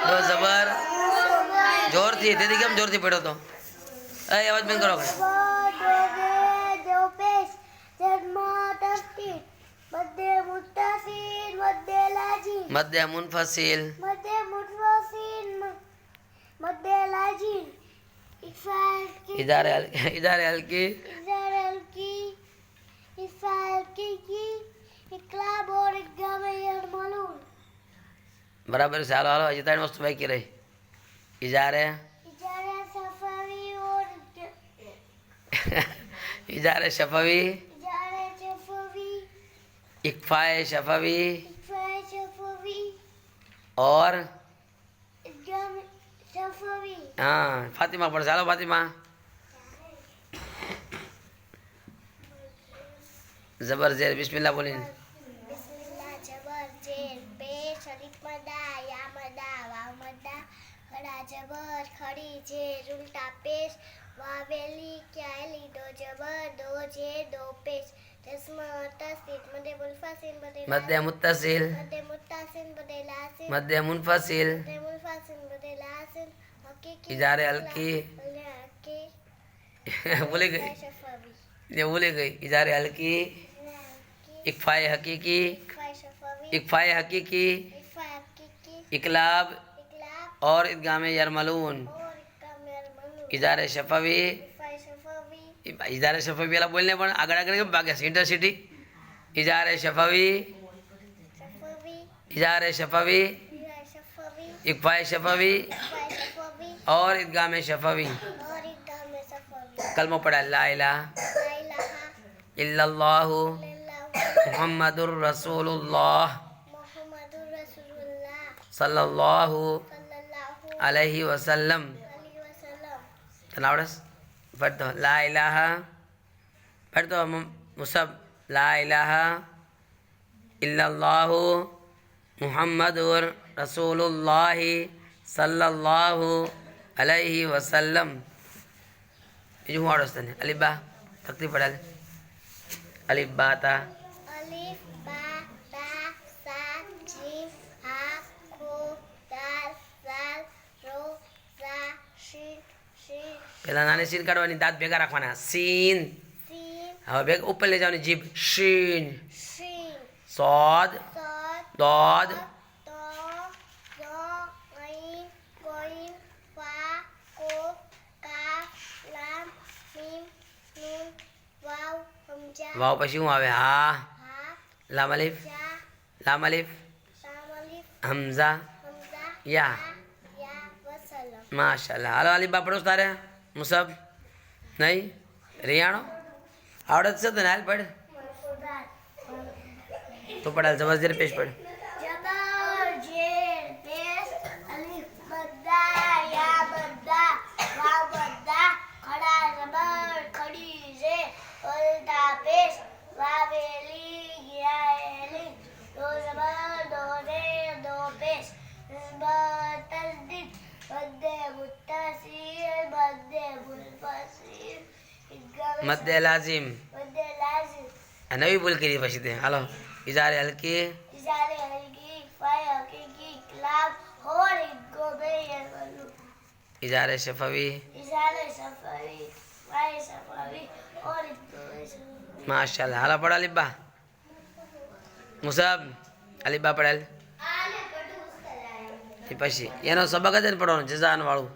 दो जबर जोर थी तेरी केम जोर थी पढ़ो तो ए आवाज बंद करो मध्य मुनफसिल इधर हल्की बराबर से हालो हालो अजी तारी वस्तु भाई की रही इजारे इजारे शफवी इक्फाए शफवी और हाँ फातिमा पढ़ चलो फातिमा जबर जेर बिस्मिल्लाह बोलिन बिस्मिल्लाह जबर जेर पेश अलिफ मदा या मदा वाव मदा खड़ा जबर खड़ी जेर उल्टा पेश वावेली क्याली दो जबर दो जेर दो पेश तस्मा तस्दीद मदे मुनफसिल मध्य मुत्तसिल मदे मुत्तसिल मदे लासिल मध्य मुनफसिल मदे मुनफसिल मदे लासिल हकीकी इजारे हल्की बोले गई ये बोले गई इजारे हल्की इक्फाए हकीकी इक्फाए हकीकी इकलाब और इदगाम यरमलून इजारे शफवी इजारे शफवी वाला बोलने पर आगे आगे भाग्य इंटरसिटी इजारे शफवी इजारे शफवी इक्फाए शफवी और इदगाम शफवी कलमा पढ़ा ला इलाहा इल्लल्लाहु मुहम्मदुर रसूलुल्लाह सल्लल्लाहु अलैहि वसल्लम तनावरस पढ़ दो ला इलाहा पढ़ दो मुसब ला इलाहा इल्लल्लाहु मुहम्मदुर रसूलुल्लाह सल्लल्लाहु अलैहि वसल्लम ये जो वार्ड है अलिफ बा तकती पढ़ा ले अलिफ बा ता अलिफ बा ता सा जीम हा खो दाल जाल रो रा शीन शीन पहला नाने सीन काढવાની દાંત ભેગા રાખવાના सीन सीन હવે ભેગ ઉપર લઈ જવાની જીભ शीन शीन صاد صاد ضاد तो जो आइन कोइन फा कोफ काफ लाम मीम नून वाव हमजा વાવ પછી શું આવે હા हा લામ અલિફ जा લામ અલિફ शाम अलिफ હમઝા हमजा या या वसलम माशाल्लाह હાલો અલિફ બા પડો તારે મુસબ નહીં રિયાણો આવડત છે તને હાલ પડ તો પડાલ જબરજસ્ત પેશ પડ जबर जेर पेश अलिफ मद्दा या मद्दा वाव मद्दा खड़ा जबर खड़ी जे उल्टा पेश वावेली गियाली दो जबर दो जे दो पेश तस्दीद मद्दे मुत्तसिल मद्दे मुनफसिल મદ્દે લાઝિમ मद्दे लाजिम આ નવી ભૂલ કરી પછી તે હાલો ઇજારે હલકી इजारे हल्की फाय हकीकी क्लाब और गोबे यरवलू इजारे शफवी इजारे सफरी फाय सफरी और गोबे सफरी माशाल्लाह હાલો પડ અલિફ બા મુસબ અલિફ બા પડાલ आने पटू उसका लाया એ પછી એનો સબક જ પડવાનો જઝાન વાળું